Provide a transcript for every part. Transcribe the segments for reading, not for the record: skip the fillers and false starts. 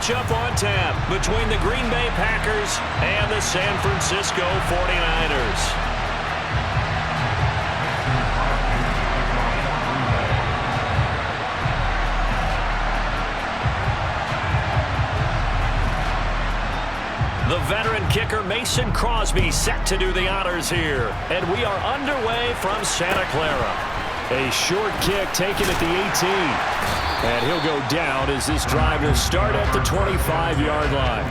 matchup on tap between the Green Bay Packers and the San Francisco 49ers. The veteran kicker Mason Crosby set to do the honors here. And we are underway from Santa Clara. A short kick taken at the 18. And he'll go down as this drive will start at the 25-yard line.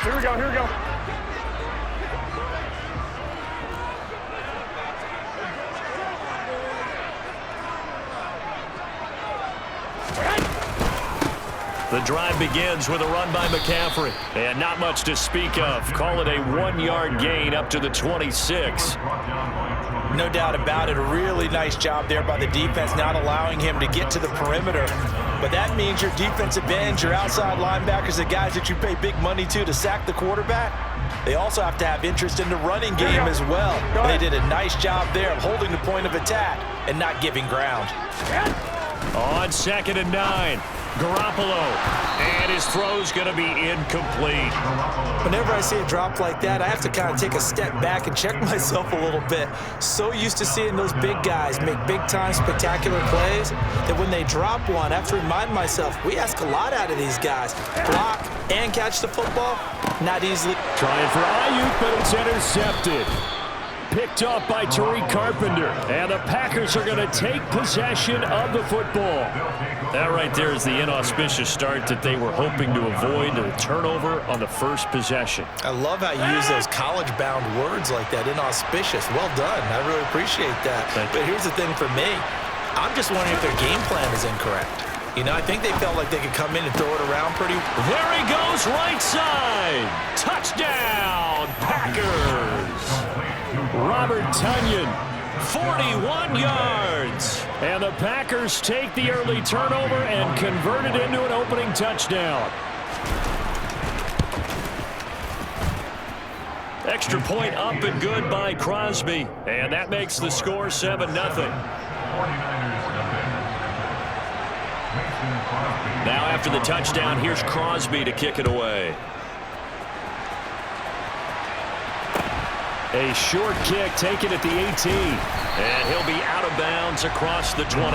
Here we go, here we go. The drive begins with a run by McCaffrey. And not much to speak of. Call it a 1-yard gain up to the 26. No doubt about it. A really nice job there by the defense, not allowing him to get to the perimeter. But that means your defensive ends, your outside linebackers, the guys that you pay big money to sack the quarterback, they also have to have interest in the running game as well. And they did a nice job there of holding the point of attack and not giving ground. On 2nd and 9. Garoppolo, and his throw's going to be incomplete. Whenever I see a drop like that, I have to kind of take a step back and check myself a little bit. So used to seeing those big guys make big-time spectacular plays that when they drop one, I have to remind myself, we ask a lot out of these guys. Block and catch the football, not easily. Trying for Ayuk, but it's intercepted. Picked off by Tariq Carpenter. And the Packers are going to take possession of the football. That right there is the inauspicious start that they were hoping to avoid, a turnover on the first possession. I love how you use those college-bound words like that, inauspicious. Well done. I really appreciate that. But here's the thing for me. I'm just wondering if their game plan is incorrect. You know, I think they felt like they could come in and throw it around pretty. There he goes, right side. Touchdown, Packers. Robert Tonyan, 41 yards. And the Packers take the early turnover and convert it into an opening touchdown. Extra point up and good by Crosby. And that makes the score 7-0. Now after the touchdown, here's Crosby to kick it away. A short kick taken at the 18. And he'll be out of bounds across the 25.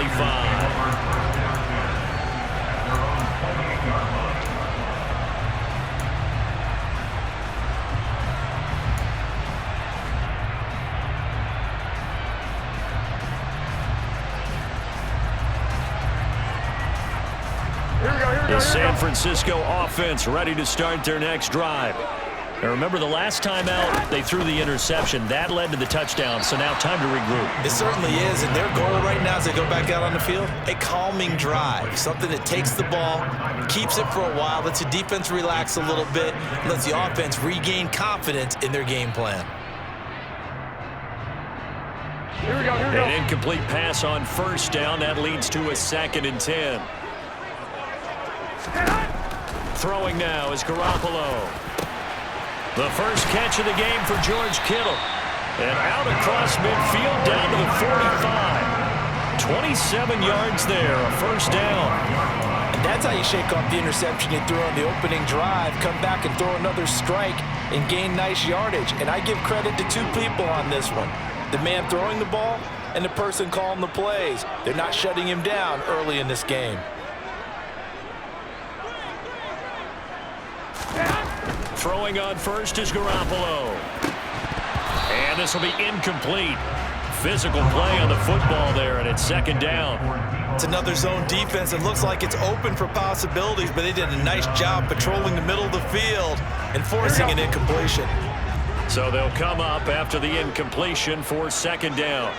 The San Francisco offense ready to start their next drive. Now remember, the last time out, they threw the interception. That led to the touchdown, so now time to regroup. It certainly is, and their goal right now as they go back out on the field, a calming drive, something that takes the ball, keeps it for a while, lets the defense relax a little bit, and lets the offense regain confidence in their game plan. Here we go, here we go. An incomplete pass on first down. That leads to a 2nd and 10. Throwing now is Garoppolo. The first catch of the game for George Kittle. And out across midfield down to the 45. 27 yards there, a first down. And that's how you shake off the interception you threw on the opening drive, come back and throw another strike and gain nice yardage. And I give credit to two people on this one. The man throwing the ball and the person calling the plays. They're not shutting him down early in this game. Throwing on first is Garoppolo. And this will be incomplete. Physical play on the football there, and it's 2nd down. It's another zone defense. It looks like it's open for possibilities, but they did a nice job patrolling the middle of the field and forcing an incompletion. So they'll come up after the incompletion for 2nd down.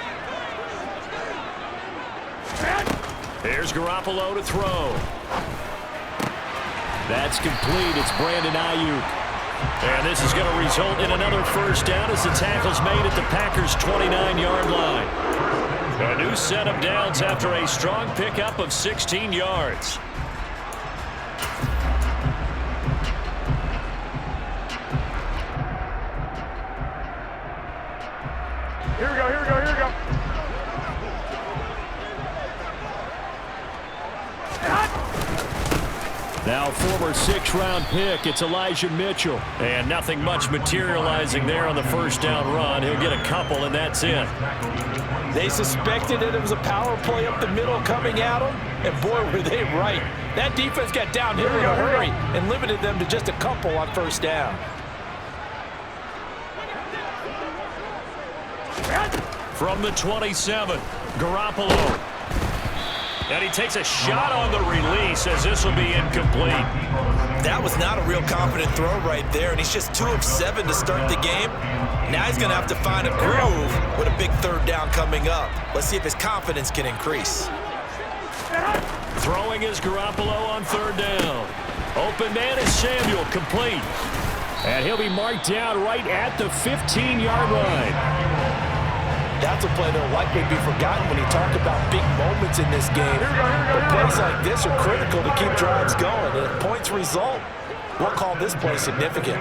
Here's Garoppolo to throw. That's complete. It's Brandon Ayuk. And this is going to result in another first down as the tackle's made at the Packers' 29-yard line. A new set of downs after a strong pickup of 16 yards. go, here we go. Now former 6th-round pick, it's Elijah Mitchell. And nothing much materializing there on the first down run. He'll get a couple, and that's it. They suspected that it was a power play up the middle coming at them, and boy, were they right. That defense got downhill in a hurry and limited them to just a couple on first down. From the 27, Garoppolo. And he takes a shot on the release as this will be incomplete. That was not a real confident throw right there, and he's just 2 of 7 to start the game. Now he's going to have to find a groove with a big third down coming up. Let's see if his confidence can increase. Throwing is Garoppolo on third down. Open man is Samuel, complete. And he'll be marked down right at the 15-yard line. That's a play that will likely be forgotten when you talk about big moments in this game. But plays like this are critical to keep drives going. And if points result, we'll call this play significant.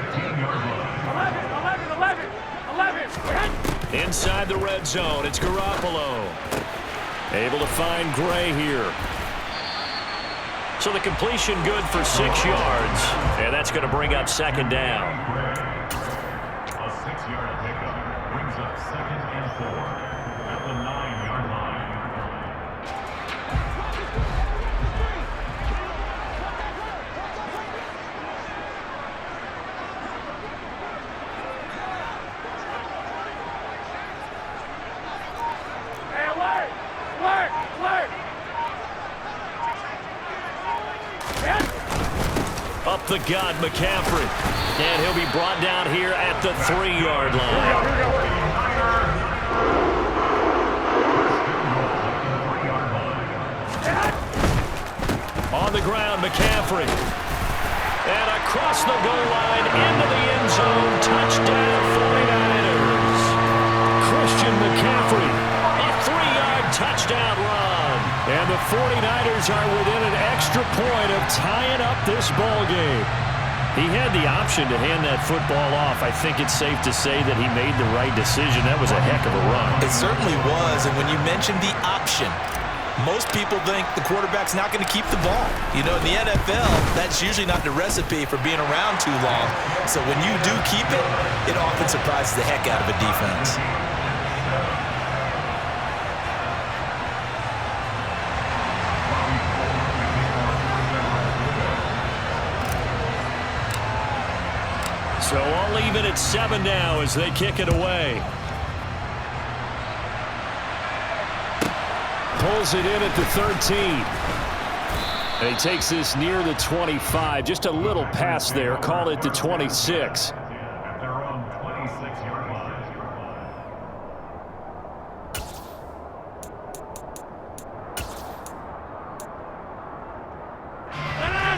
11. Inside the red zone, it's Garoppolo. Able to find Gray here. So the completion good for 6 yards. And that's going to bring up second down. A 6-yard pickup brings up 2nd and 4 at the 9-yard line. Hey, alert! Up the gut, McCaffrey. And he'll be brought down here at the 3-yard line. On the ground, McCaffrey. And across the goal line, into the end zone. Touchdown, 49ers. Christian McCaffrey, a 3-yard touchdown run. And the 49ers are within an extra point of tying up this ball game. He had the option to hand that football off. I think it's safe to say that he made the right decision. That was a heck of a run. It certainly was, and when you mentioned the option, most people think the quarterback's not going to keep the ball. You know, in the NFL, that's usually not the recipe for being around too long. So when you do keep it, it often surprises the heck out of a defense. So I'll leave it at 7 now as they kick it away. Pulls it in at the 13. And he takes this near the 25. Just a little pass there. Call it the 26. They're on 26-yard line.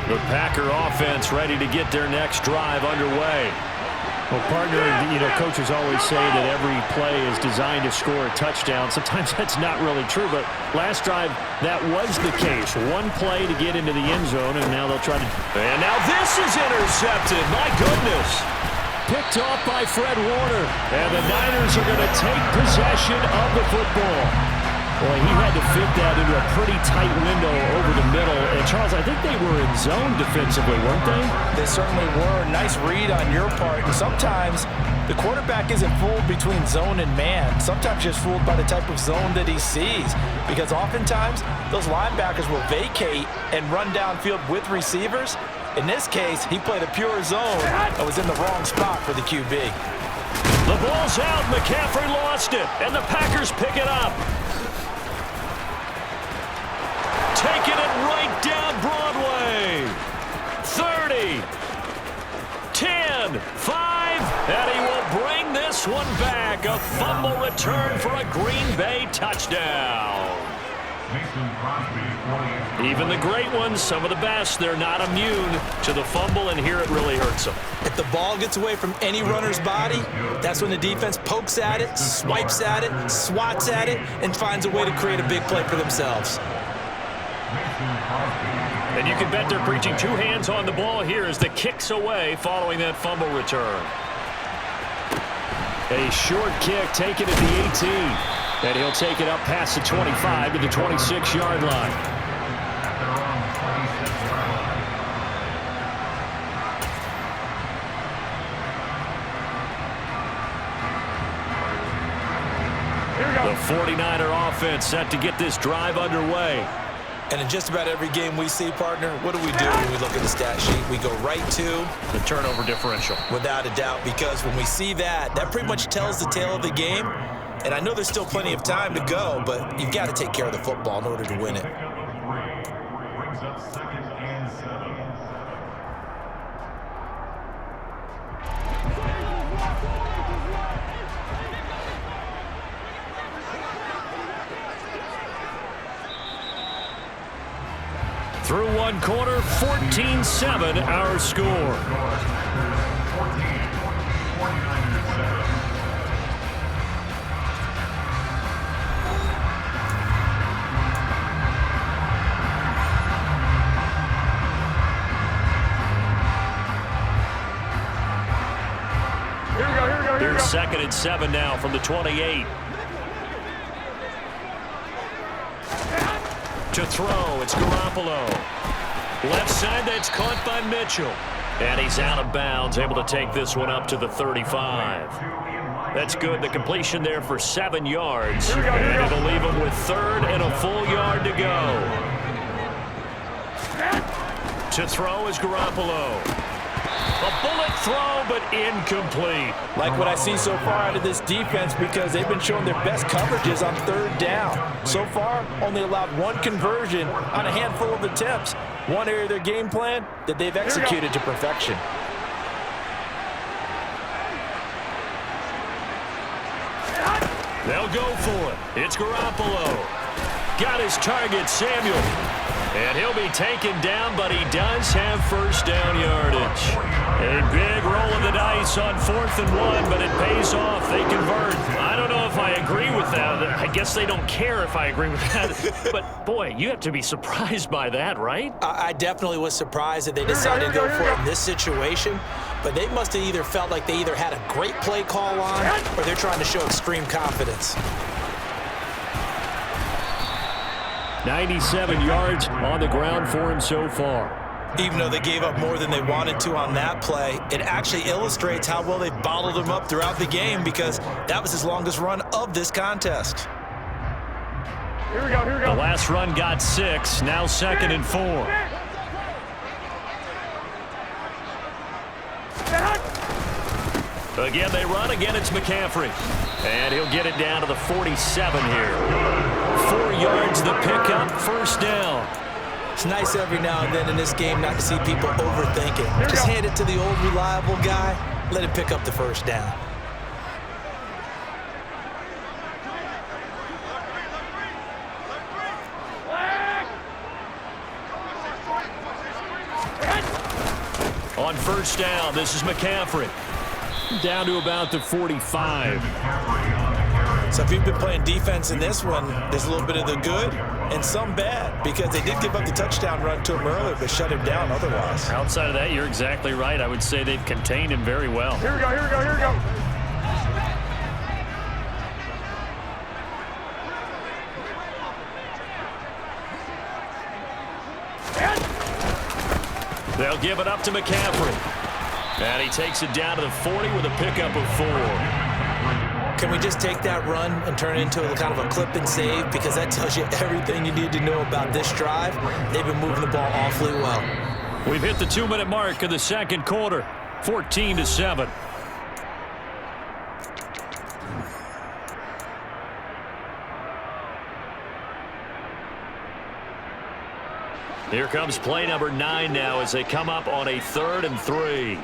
The Packer offense ready to get their next drive underway. Well, partner, you know, coaches always say that every play is designed to score a touchdown. Sometimes that's not really true, but last drive, that was the case. One play to get into the end zone, and now they'll try to... And now this is intercepted. My goodness. Picked off by Fred Warner. And the Niners are going to take possession of the football. Boy, he had to fit that into a pretty tight window over the middle. And, Charles, I think they were in zone defensively, weren't they? They certainly were. Nice read on your part. And sometimes the quarterback isn't fooled between zone and man. Sometimes just fooled by the type of zone that he sees. Because oftentimes, those linebackers will vacate and run downfield with receivers. In this case, he played a pure zone and was in the wrong spot for the QB. The ball's out. McCaffrey lost it. And the Packers pick it up. Taking it right down Broadway. 30, 10, 5, and he will bring this one back. A fumble return for a Green Bay touchdown. Even the great ones, some of the best, they're not immune to the fumble, and here it really hurts them. If the ball gets away from any runner's body, that's when the defense pokes at it, swipes at it, swats at it, and finds a way to create a big play for themselves. And you can bet they're preaching 2 hands on the ball here as the kick's away following that fumble return. A short kick taken at the 18. And he'll take it up past the 25 to the 26-yard line. The 49er offense set to get this drive underway. And in just about every game we see, partner, what do we do when we look at the stat sheet? We go right to the turnover differential. Without a doubt, because when we see that, that pretty much tells the tale of the game. And I know there's still plenty of time to go, but you've got to take care of the football in order to win it. Brings up 2nd and 7. Through one quarter, 14-7 our score. 49ers 7. Here's 2nd and 7 now from the 28. To throw, it's Garoppolo. Left side, that's caught by Mitchell. And he's out of bounds, able to take this one up to the 35. That's good. The completion there for 7 yards. And it'll leave him with 3rd and a full yard to go. To throw is Garoppolo. A bullet throw, but incomplete. Like what I see so far out of this defense, because they've been showing their best coverages on 3rd down. So far, only allowed 1 conversion on a handful of attempts. One area of their game plan that they've executed to perfection. They'll go for it. It's Garoppolo. Got his target, Samuel. And he'll be taken down, but he does have 1st down yardage. A big roll of the dice on 4th and 1, but it pays off. They convert. I don't know if I agree with that. I guess they don't care if I agree with that. But, boy, you have to be surprised by that, right? I definitely was surprised that they decided to go for it in this situation. But they must have either felt like they either had a great play call on or they're trying to show extreme confidence. 97 yards on the ground for him so far. Even though they gave up more than they wanted to on that play, it actually illustrates how well they've bottled him up throughout the game, because that was his longest run of this contest. Here we go. The last run got 6, now 2nd and 4. Again, they run. Again, it's McCaffrey. And he'll get it down to the 47 here. 4 yards the pickup, 1st down. It's nice every now and then in this game not to see people overthinking. Just hand it to the old reliable guy. Let him pick up the 1st down. On 1st down, this is McCaffrey. Down to about the 45. So if you've been playing defense in this one, there's a little bit of the good and some bad, because they did give up the touchdown run to him earlier, but shut him down otherwise. Outside of that, you're exactly right. I would say they've contained him very well. Here we go. They'll give it up to McCaffrey. And he takes it down to the 40 with a pickup of 4. Can we just take that run and turn it into a kind of a clip and save? Because that tells you everything you need to know about this drive. They've been moving the ball awfully well. We've hit the 2-minute mark of the 2nd quarter, 14-7. Here comes play number 9 now as they come up on a 3rd and 3.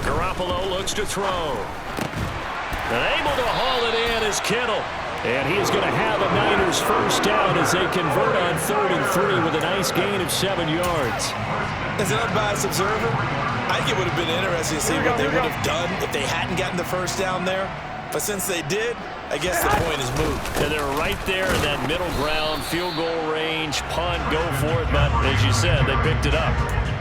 Garoppolo looks to throw. And able to haul it in is Kittle. And he is going to have a Niners 1st down as they convert on 3rd and 3 with a nice gain of 7 yards. As an unbiased observer, I think it would have been interesting to see what they would have done if they hadn't gotten the 1st down there. But since they did, I guess the point is moot. And they're right there in that middle ground, field goal range, punt, go for it. But as you said, they picked it up.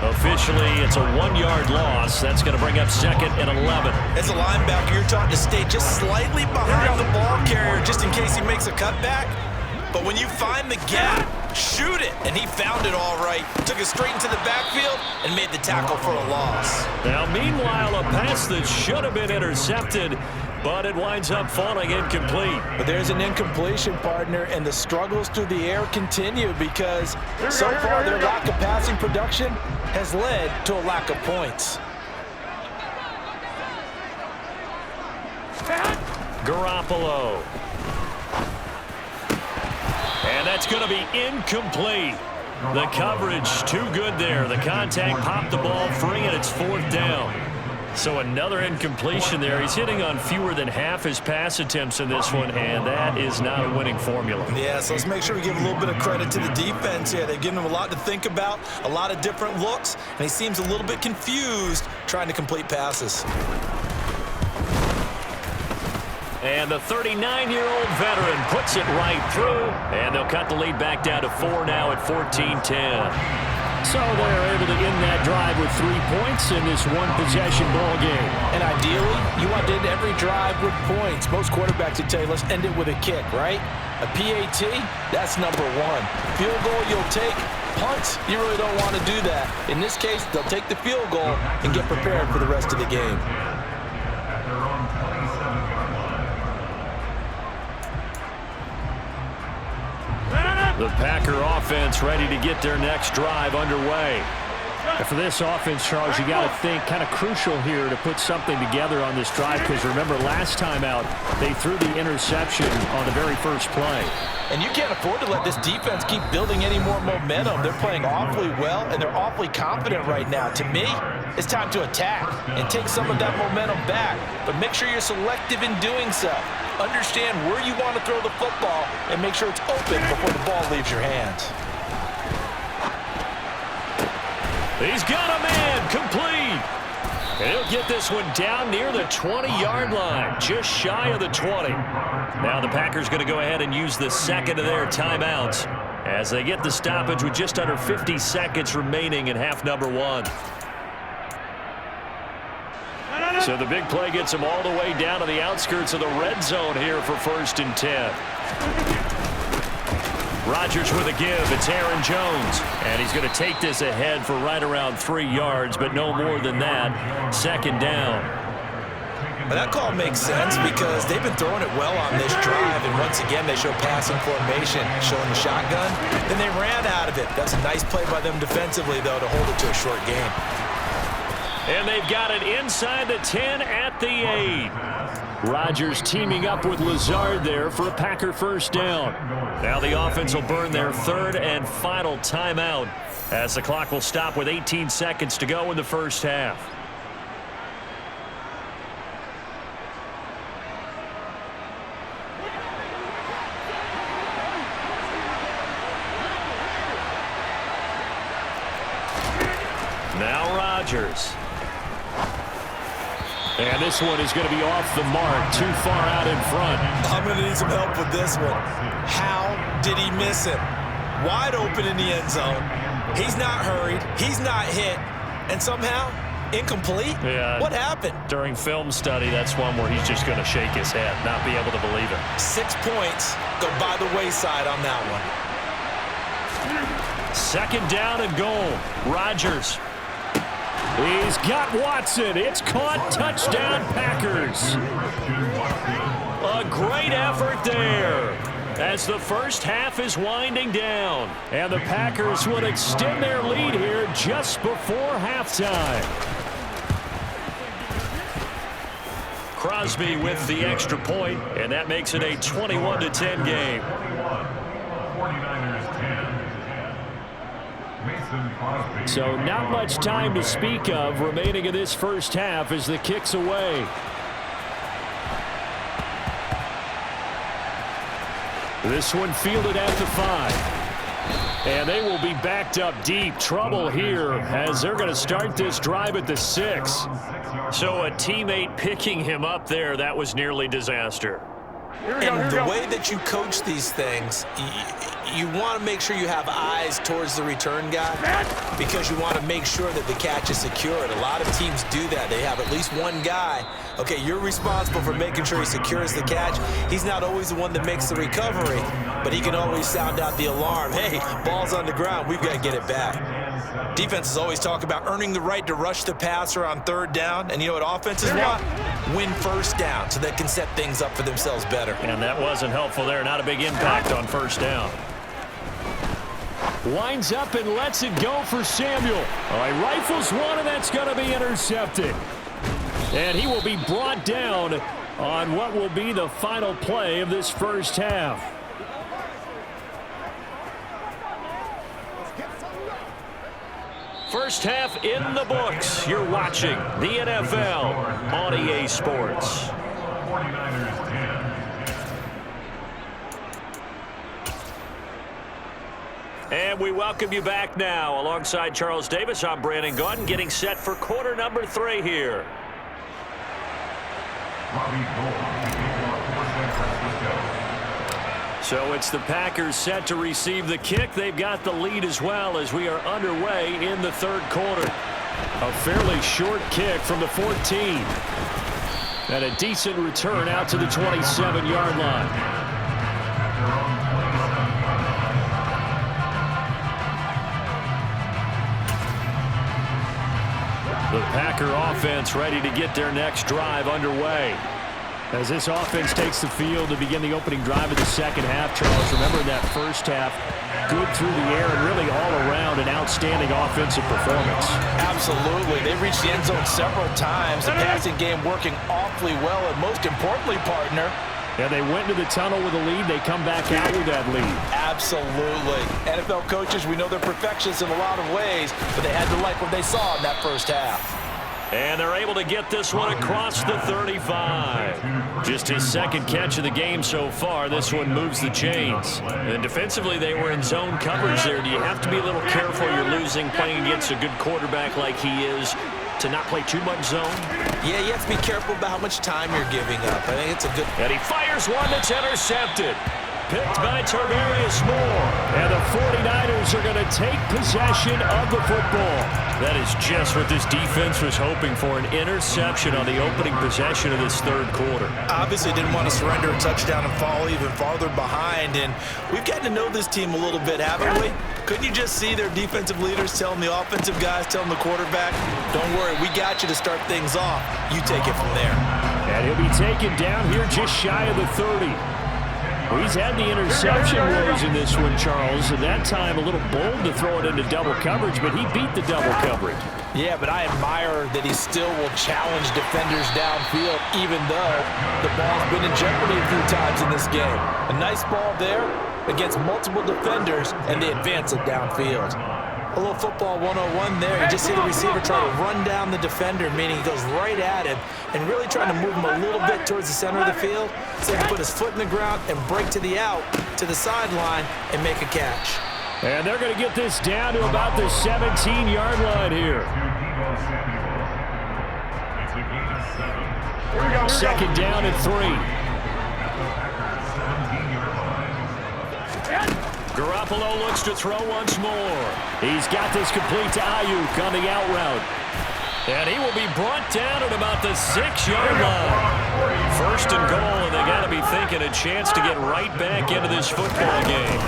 Officially, it's a 1-yard loss. That's going to bring up 2nd and 11. As a linebacker, you're taught to stay just slightly behind the ball carrier just in case he makes a cutback. But when you find the gap, shoot it. And he found it all right. Took it straight into the backfield and made the tackle for a loss. Now, meanwhile, a pass that should have been intercepted, but it winds up falling incomplete. But there's an incompletion, partner, and the struggles through the air continue because so far their lack of passing production has led to a lack of points. Garoppolo. And that's going to be incomplete. The coverage too good there. The contact popped the ball free, and it's 4th down. So another incompletion there. He's hitting on fewer than half his pass attempts in this one, and that is not a winning formula. Yeah, so let's make sure we give a little bit of credit to the defense here. They've given him a lot to think about, a lot of different looks, and he seems a little bit confused trying to complete passes. And the 39-year-old veteran puts it right through, and they'll cut the lead back down to 4 now at 14-10. So they're able to end that drive with 3 points in this one-possession ball game. And ideally, you want to end every drive with points. Most quarterbacks would tell you, let's end it with a kick, right? A PAT, that's number 1. Field goal, you'll take. Punts, you really don't want to do that. In this case, they'll take the field goal and get prepared for the rest of the game. The Packer offense ready to get their next drive underway. And for this offense, Charles, you got to think kind of crucial here to put something together on this drive because remember last time out they threw the interception on the very first play. And you can't afford to let this defense keep building any more momentum. They're playing awfully well, and they're awfully confident right now. To me, it's time to attack and take some of that momentum back, but make sure you're selective in doing so. Understand where you want to throw the football and make sure it's open before the ball leaves your hands. He's got a man, complete. And he'll get this one down near the 20-yard line, just shy of the 20. Now the Packers going to go ahead and use the second of their timeouts as they get the stoppage with just under 50 seconds remaining in half number 1. So the big play gets him all the way down to the outskirts of the red zone here for 1st and 10. Rodgers with a give. It's Aaron Jones. And he's going to take this ahead for right around 3 yards, but no more than that. 2nd down. Well, that call makes sense because they've been throwing it well on this drive, and once again they show passing formation, showing the shotgun. Then they ran out of it. That's a nice play by them defensively, though, to hold it to a short game. And they've got it inside the 10 at the 8. Rodgers teaming up with Lazard there for a Packer 1st down. Now the offense will burn their 3rd and final timeout as the clock will stop with 18 seconds to go in the 1st half. Now Rodgers. And this one is going to be off the mark, too far out in front. I'm going to need some help with this one. How did he miss it? Wide open in the end zone. He's not hurried. He's not hit. And somehow, incomplete? Yeah. What happened? During film study, that's one where he's just going to shake his head, not be able to believe it. 6 points go by the wayside on that one. 2nd down and goal. Rodgers. He's got Watson. It's caught. Touchdown, Packers. A great effort there as the first half is winding down. And the Packers will extend their lead here just before halftime. Crosby with the extra point, and that makes it a 21-10 game. 49ers 10. So not much time to speak of remaining in this first half as the kick's away. This one fielded at the 5. And they will be backed up deep. Trouble here as they're going to start this drive at the 6. So a teammate picking him up there, that was nearly disaster. And the way that you coach these things, you want to make sure you have eyes towards the return guy because you want to make sure that the catch is secured. A lot of teams do that. They have at least one guy. Okay, you're responsible for making sure he secures the catch. He's not always the one that makes the recovery, but he can always sound out the alarm. Hey, ball's on the ground. We've got to get it back. Defenses always talk about earning the right to rush the passer on third down. And you know what offenses want? Win first down so they can set things up for themselves better. And that wasn't helpful there. Not a big impact on first down. Winds up and lets it go for Samuel. All right, rifles one, and that's going to be intercepted. And he will be brought down on what will be the final play of this first half. First half in the books. You're watching the NFL on EA Sports. 49ers 10. And we welcome you back now. Alongside Charles Davis, I'm Brandon Gaudin, getting set for quarter number 3 here. So it's the Packers set to receive the kick. They've got the lead as well as we are underway in the third quarter. A fairly short kick from the 14. And a decent return out to the 27-yard line. The Packer offense ready to get their next drive underway. As this offense takes the field to begin the opening drive of the second half, Charles, remember in that first half, good through the air and really all around an outstanding offensive performance. Absolutely. They reached the end zone several times. The passing game working awfully well, and most importantly, partner, and they went to the tunnel with a lead. They come back out with that lead. Absolutely. NFL coaches, we know they're perfectionists in a lot of ways, but they had to like what they saw in that first half. And they're able to get this one across the 35. Just his second catch of the game so far. This one moves the chains. And defensively, they were in zone coverage there. Do you have to be a little careful? You're losing playing against a good quarterback like he is to not play too much zone? Yeah, you have to be careful about how much time you're giving up. I think it's a good... And he fires one that's intercepted. Picked by Tarvarius Moore. And the 49ers are going to take possession of the football. That is just what this defense was hoping for, an interception on the opening possession of this third quarter. Obviously didn't want to surrender a touchdown and fall even farther behind, and we've gotten to know this team a little bit, haven't we? Couldn't you just see their defensive leaders telling the offensive guys, telling the quarterback, don't worry, we got you to start things off. You take it from there. And he'll be taken down here just shy of the 30. Well, he's had the interception woes in this one, Charles, and that time a little bold to throw it into double coverage, but he beat the double coverage. Yeah, but I admire that he still will challenge defenders downfield, even though the ball's been in jeopardy a few times in this game. A nice ball there against multiple defenders, and they advance it downfield. A little football 101 there. You just see the receiver try to run down the defender, meaning he goes right at him and really trying to move him a little bit towards the center of the field so he can put his foot in the ground and break to the out, to the sideline, and make a catch. And they're going to get this down to about the 17-yard line here. Second down and 3. Garoppolo looks to throw once more. He's got this complete to Ayuk on the out route. And he will be brought down at about the 6-yard line. First and goal, and they got to be thinking a chance to get right back into this football game.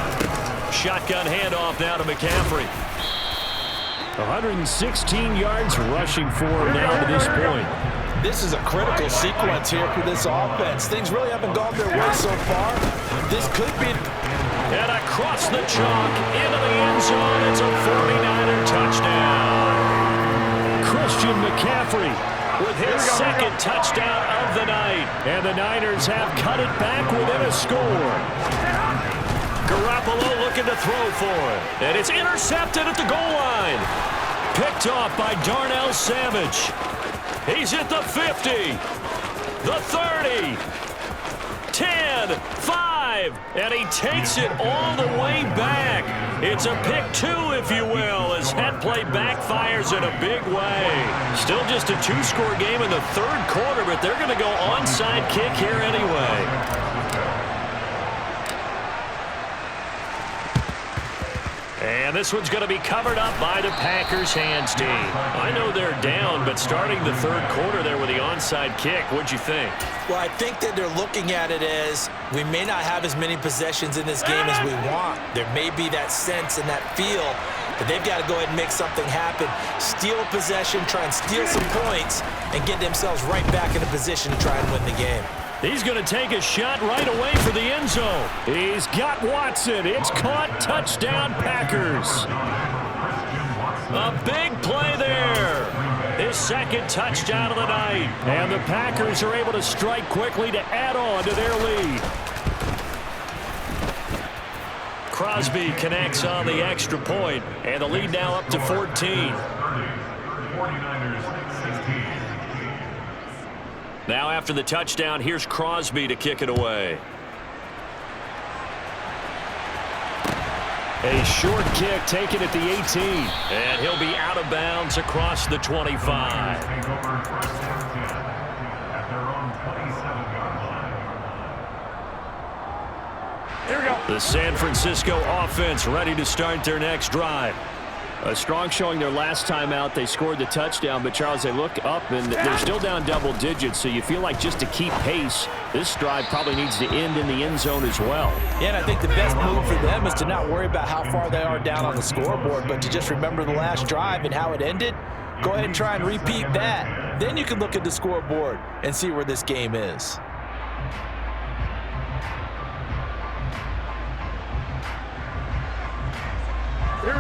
Shotgun handoff now to McCaffrey. 116 yards rushing for him now to this point. This is a critical sequence here for this offense. Things really haven't gone their way so far. This could be... And across the chalk, into the end zone. It's a 49er touchdown. Christian McCaffrey with his second touchdown of the night. And the Niners have cut it back within a score. Garoppolo looking to throw for it. And it's intercepted at the goal line. Picked off by Darnell Savage. He's at the 50, the 30, 10, 5, and he takes it all the way back. It's a pick 2, if you will, as that play backfires in a big way. Still just a 2-score game in the third quarter, but they're going to go onside kick here anyway. And this one's going to be covered up by the Packers hands team. I know they're down, but starting the third quarter there with the onside kick, what'd you think? Well, I think that they're looking at it as we may not have as many possessions in this game as we want. There may be that sense and that feel, but they've got to go ahead and make something happen. Steal a possession, try and steal some points, and get themselves right back in a position to try and win the game. He's going to take a shot right away for the end zone. He's got Watson. It's caught. Touchdown, Packers. A big play there. His second touchdown of the night. And the Packers are able to strike quickly to add on to their lead. Crosby connects on the extra point, and the lead now up to 14. 49ers 16. Now after the touchdown, here's Crosby to kick it away. A short kick taken at the 18. And he'll be out of bounds across the 25. Take over first and 10 at their own 27-yard line. Here we go. The San Francisco offense ready to start their next drive. A strong showing their last time out. They scored the touchdown, but, Charles, they look up, and they're still down double digits, so you feel like just to keep pace, this drive probably needs to end in the end zone as well. Yeah, and I think the best move for them is to not worry about how far they are down on the scoreboard, but to just remember the last drive and how it ended. Go ahead and try and repeat that. Then you can look at the scoreboard and see where this game is.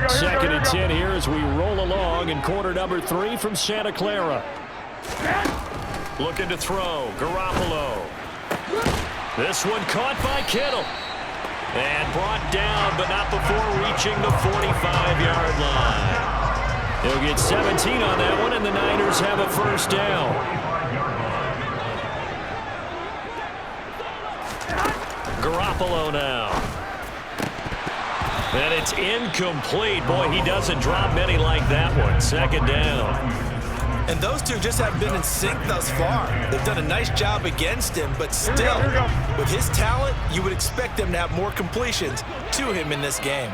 Second and 10 here as we roll along in quarter number 3 from Santa Clara. Looking to throw. Garoppolo. This one caught by Kittle. And brought down, but not before reaching the 45-yard line. He'll get 17 on that one, and the Niners have a first down. Garoppolo now. And it's incomplete. Boy, he doesn't drop many like that one. Second down. And those two just haven't been in sync thus far. They've done a nice job against him, but still, with his talent, you would expect them to have more completions to him in this game.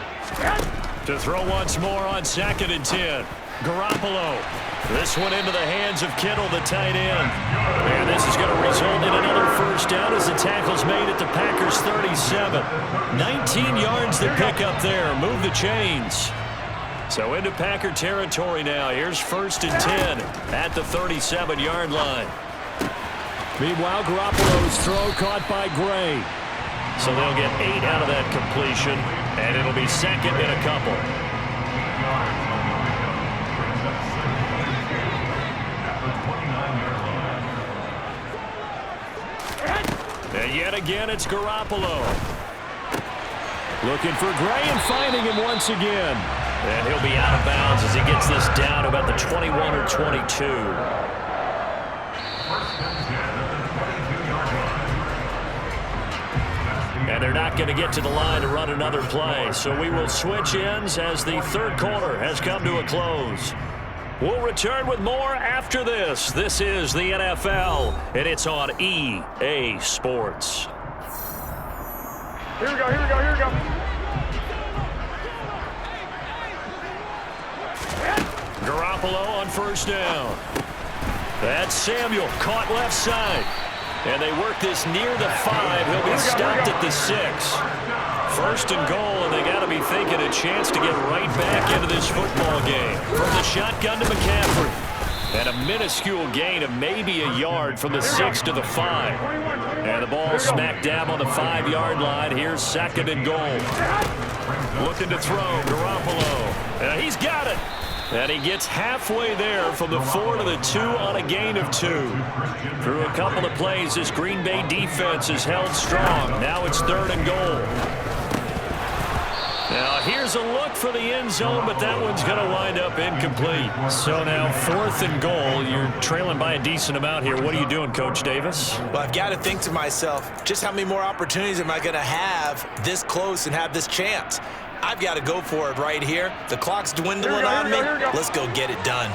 To throw once more on second and 10. Garoppolo. This one into the hands of Kittle, the tight end. And this is going to result in another first down as the tackle's made at the Packers 37. 19 yards to pick up there. Move the chains. So into Packer territory now. Here's first and 10 at the 37-yard line. Meanwhile, Garoppolo's throw caught by Gray. So they'll get 8 out of that completion, and it'll be second and a couple. And yet again, it's Garoppolo. Looking for Gray and finding him once again. And he'll be out of bounds as he gets this down about the 21 or 22. And they're not going to get to the line to run another play. So we will switch ends as the third quarter has come to a close. We'll return with more after this. This is the NFL, and it's on EA Sports. Here we go, here we go, here we go. Garoppolo on first down. That's Samuel, caught left side. And they work this near the 5. He'll be stopped at the 6. First and goal, and they got to be thinking a chance to get right back into this football game. From the shotgun to McCaffrey. And a minuscule gain of maybe a yard from the 6 to the 5. And the ball smack dab on the 5-yard line. Here's second and goal. Looking to throw, Garoppolo. And he's got it. And he gets halfway there from the 4 to the 2 on a gain of 2. Through a couple of plays, this Green Bay defense is held strong. Now it's third and goal. Now here's a look for the end zone, but that one's going to wind up incomplete. So now fourth and goal. You're trailing by a decent amount here. What are you doing, Coach Davis? Well, I've got to think to myself, just how many more opportunities am I going to have this close and have this chance? I've got to go for it right here. The clock's dwindling on me. Let's go get it done.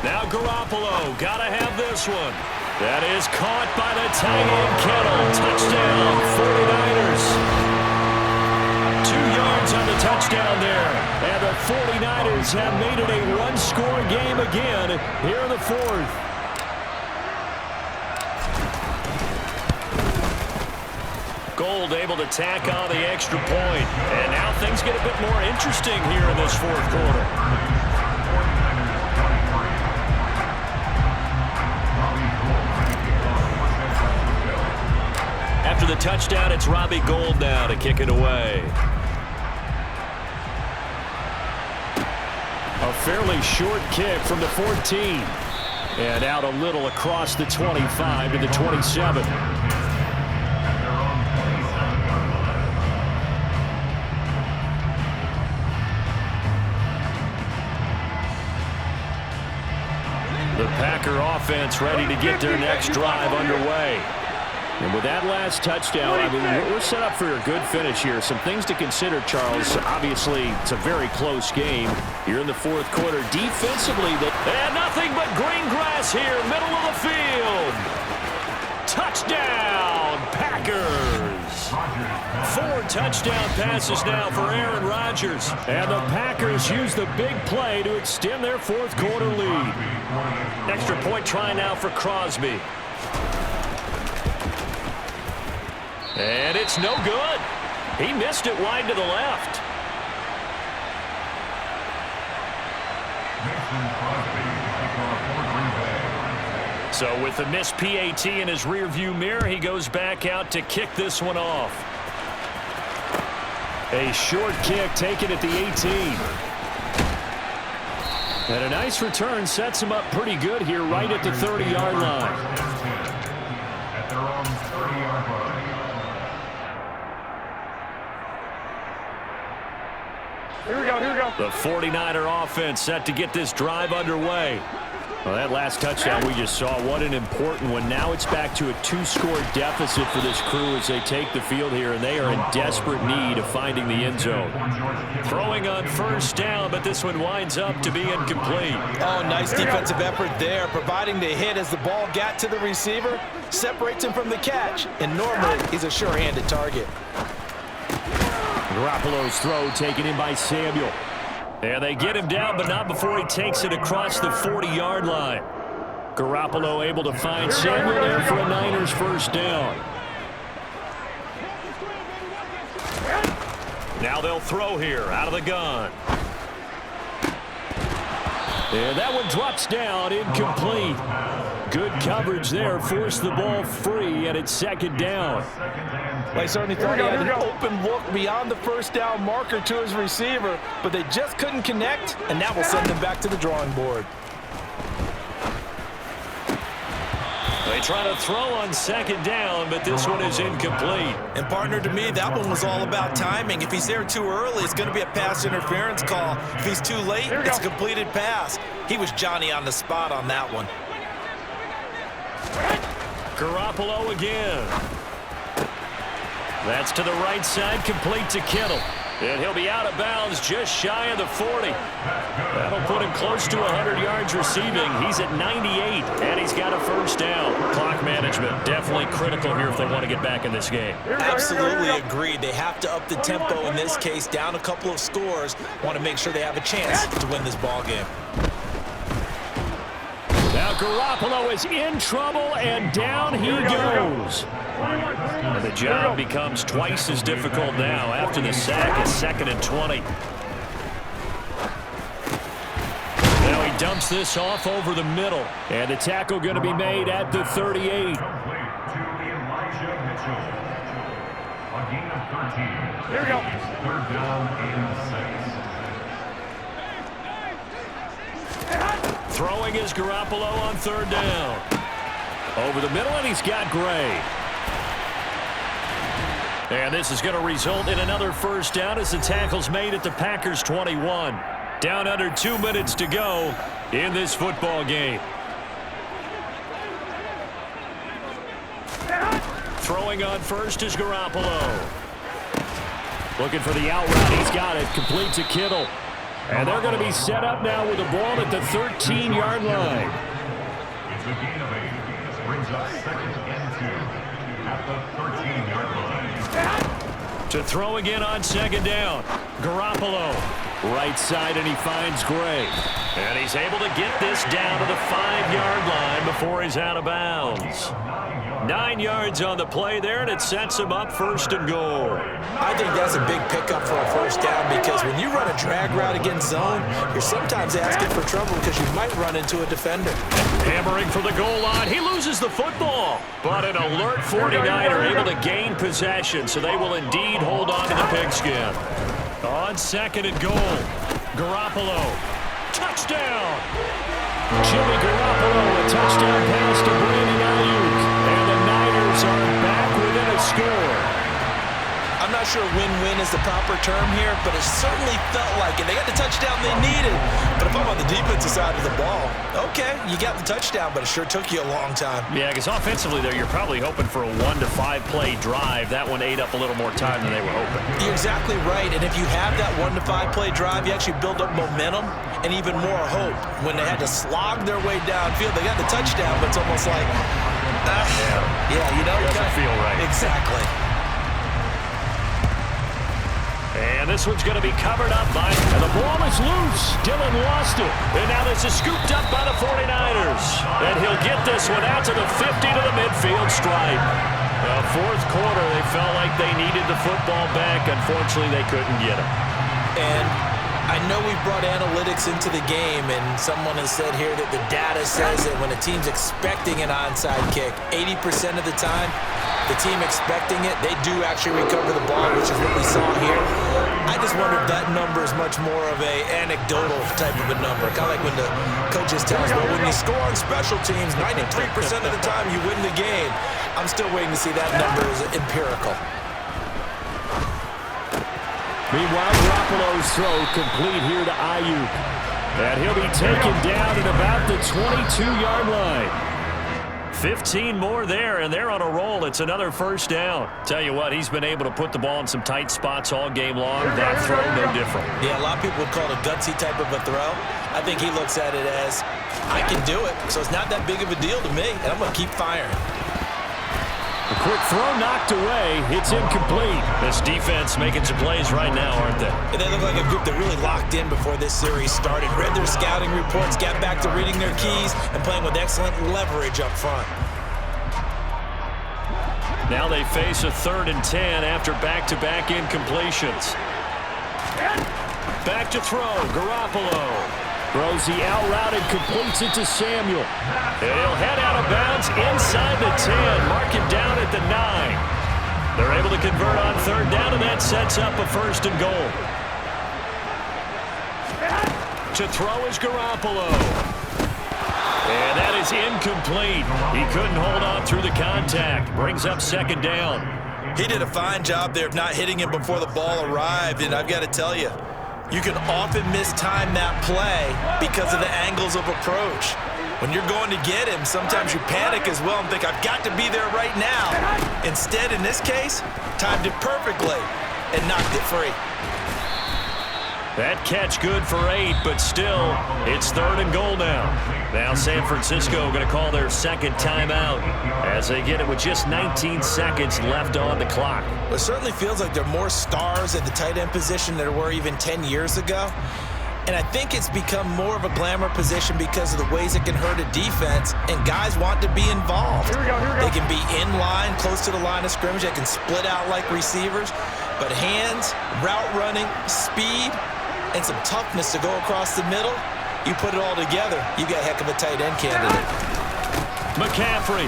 Now Garoppolo, got to have this one. That is caught by the tight end Kittle. Touchdown, 49ers. yards on the touchdown there. And the 49ers have made it a one-score game again here in the fourth. Gold able to tack on the extra point. And now things get a bit more interesting here in this fourth quarter. After the touchdown, it's Robbie Gould now to kick it away. A fairly short kick from the 14. And out a little across the 25 to the 27. The Packer offense ready to get their next drive underway. And with that last touchdown, I mean, we're set up for a good finish here. Some things to consider, Charles. Obviously, it's a very close game. You're in the fourth quarter. Defensively, and nothing but green grass here, middle of the field. Touchdown, Packers. 4 touchdown passes now for Aaron Rodgers. And the Packers use the big play to extend their fourth quarter lead. Extra point try now for Crosby. And it's no good. He missed it wide to the left. So with the missed PAT in his rearview mirror, he goes back out to kick this one off. A short kick taken at the 18. And a nice return sets him up pretty good here right at the 30-yard line. At their own 30-yard line. Here we go, here we go. The 49er offense set to get this drive underway. Well, that last touchdown we just saw, what an important one. Now it's back to a 2-score deficit for this crew as they take the field here, and they are in desperate need of finding the end zone. Throwing on first down, but this one winds up to be incomplete. Oh, nice defensive effort there, providing the hit as the ball got to the receiver, separates him from the catch, and normally he's a sure-handed target. Garoppolo's throw taken in by Samuel. And they get him down, but not before he takes it across the 40-yard line. Garoppolo able to find Samuel there for a Niners first down. Now they'll throw here out of the gun. And that one drops down, incomplete. Good coverage there, forced the ball free, and it's second down. They certainly thought he had an open look beyond the first down marker to his receiver, but they just couldn't connect, and that will send them back to the drawing board. They try to throw on second down, but this one is incomplete. And partner, to me, that one was all about timing. If he's there too early, it's going to be a pass interference call. If he's too late, it's a completed pass. He was Johnny on the spot on that one. Garoppolo again. That's to the right side, complete to Kittle. And he'll be out of bounds just shy of the 40. That'll put him close to 100 yards receiving. He's at 98, and he's got a first down. Clock management definitely critical here if they want to get back in this game. Absolutely agreed. They have to up the tempo in this case, down a couple of scores. Want to make sure they have a chance to win this ball game. Now Garoppolo is in trouble, and down he goes. And the job becomes twice as difficult now after the sack. It's 2nd and 20. Now he dumps this off over the middle, and the tackle going to be made at the 38. Here we go. 3rd down and 6. Throwing is Garoppolo on 3rd down. Over the middle, and he's got Gray. And this is going to result in another first down as the tackle's made at the Packers 21. Down under 2 minutes to go in this football game. Throwing on first is Garoppolo. Looking for the out route. He's got it. Complete to Kittle. And they're going to be set up now with the ball at the 13-yard line. It's a gain of 8. This brings us 2nd and 2 at the 13-yard line. To throw again on second down. Garoppolo. Right side, and he finds Gray. And he's able to get this down to the 5-yard line before he's out of bounds. 9 yards on the play there, and it sets him up 1st and goal. I think that's a big pickup for a 1st down because when you run a drag route against zone, you're sometimes asking for trouble because you might run into a defender. Hammering for the goal line. He loses the football. But an alert 49er able to gain possession, so they will indeed hold on to the pigskin. On 2nd and goal, Garoppolo. Touchdown! Jimmy Garoppolo, a touchdown pass to Brandon Ayuk. And the Niners are back within a score. I'm not sure win-win is the proper term here, but it certainly felt like it. They got the touchdown they needed. But if I'm on the defensive side of the ball, okay, you got the touchdown, but it sure took you a long time. Yeah, because offensively there, you're probably hoping for a 1 to 5 play drive. That one ate up a little more time than they were hoping. You're exactly right, and if you have that 1 to 5 play drive, you actually build up momentum and even more hope. When they had to slog their way downfield, they got the touchdown, but it's almost like, you know, it doesn't feel right. Exactly. And this one's going to be covered up by, and the ball is loose. Dillon lost it. And now this is scooped up by the 49ers. And he'll get this one out to the 50 to the midfield stripe. Fourth quarter, they felt like they needed the football back. Unfortunately, they couldn't get it. And I know we brought analytics into the game, and someone has said here that the data says that when a team's expecting an onside kick, 80% of the time, the team expecting it, they do actually recover the ball, which is what we saw here. I just wonder if that number is much more of a anecdotal type of a number. Kind of like when the coaches tell us, well, when you score on special teams, 93% of the time you win the game. I'm still waiting to see that number is empirical. Meanwhile, Garoppolo's throw complete here to Ayuk. And he'll be taken down at about the 22-yard line. 15 more there, and they're on a roll. It's another 1st down. Tell you what, he's been able to put the ball in some tight spots all game long. That throw, no different. Yeah, a lot of people would call it a gutsy type of a throw. I think he looks at it as, I can do it, so it's not that big of a deal to me, and I'm going to keep firing. A quick throw knocked away. It's incomplete. This defense making some plays right now, aren't they? They look like a group that really locked in before this series started. Read their scouting reports, got back to reading their keys, and playing with excellent leverage up front. Now they face a 3rd and 10 after back-to-back incompletions. Back to throw. Garoppolo. Throws the out route and completes it to Samuel. And he'll head out of bounds inside the 10. Mark him down at the 9. They're able to convert on 3rd down, and that sets up a 1st and goal. To throw is Garoppolo. And that is incomplete. He couldn't hold on through the contact. Brings up 2nd down. He did a fine job there of not hitting him before the ball arrived, and I've got to tell you, you can often mistime that play because of the angles of approach. When you're going to get him, sometimes you panic as well and think, I've got to be there right now. Instead, in this case, timed it perfectly and knocked it free. That catch good for 8, but still, it's 3rd and goal now. Now San Francisco going to call their 2nd timeout as they get it with just 19 seconds left on the clock. It certainly feels like there are more stars at the tight end position than there were even 10 years ago. And I think it's become more of a glamour position because of the ways it can hurt a defense, and guys want to be involved. Here we go. They can be in line, close to the line of scrimmage. They can split out like receivers. But hands, route running, speed, and some toughness to go across the middle, you put it all together, you got a heck of a tight end candidate. McCaffrey.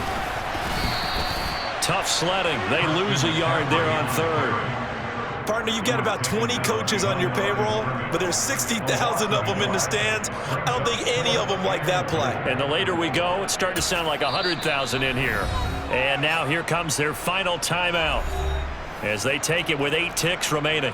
Tough sledding. They lose a yard there on 3rd. Partner, you got about 20 coaches on your payroll, but there's 60,000 of them in the stands. I don't think any of them like that play. And the later we go, it's starting to sound like 100,000 in here. And now here comes their final timeout as they take it with 8 ticks remaining.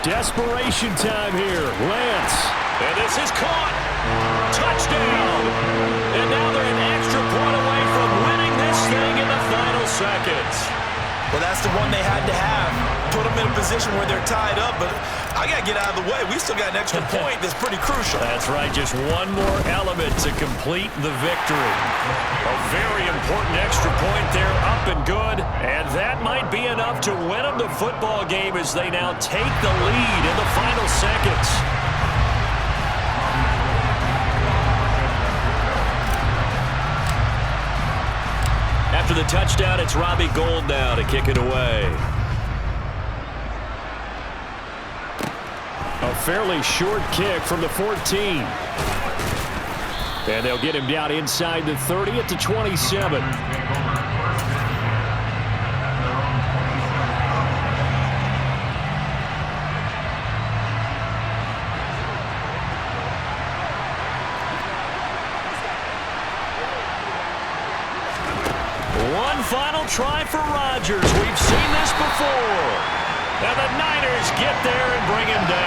Desperation time here. Lance And this is caught. Touchdown. And now they're an extra point away from winning this thing in the final seconds. Well, that's the one they had to have. Put them in a position where they're tied up, but I got to get out of the way. We still got an extra point that's pretty crucial. That's right. Just one more element to complete the victory. A very important extra point there, up and good. And that might be enough to win them the football game as they now take the lead in the final seconds. After the touchdown, it's Robbie Gould now to kick it away. A fairly short kick from the 14. And they'll get him down inside the 30 at the 27. One final try for Rodgers. We've seen this before. And the Niners get there and bring him down.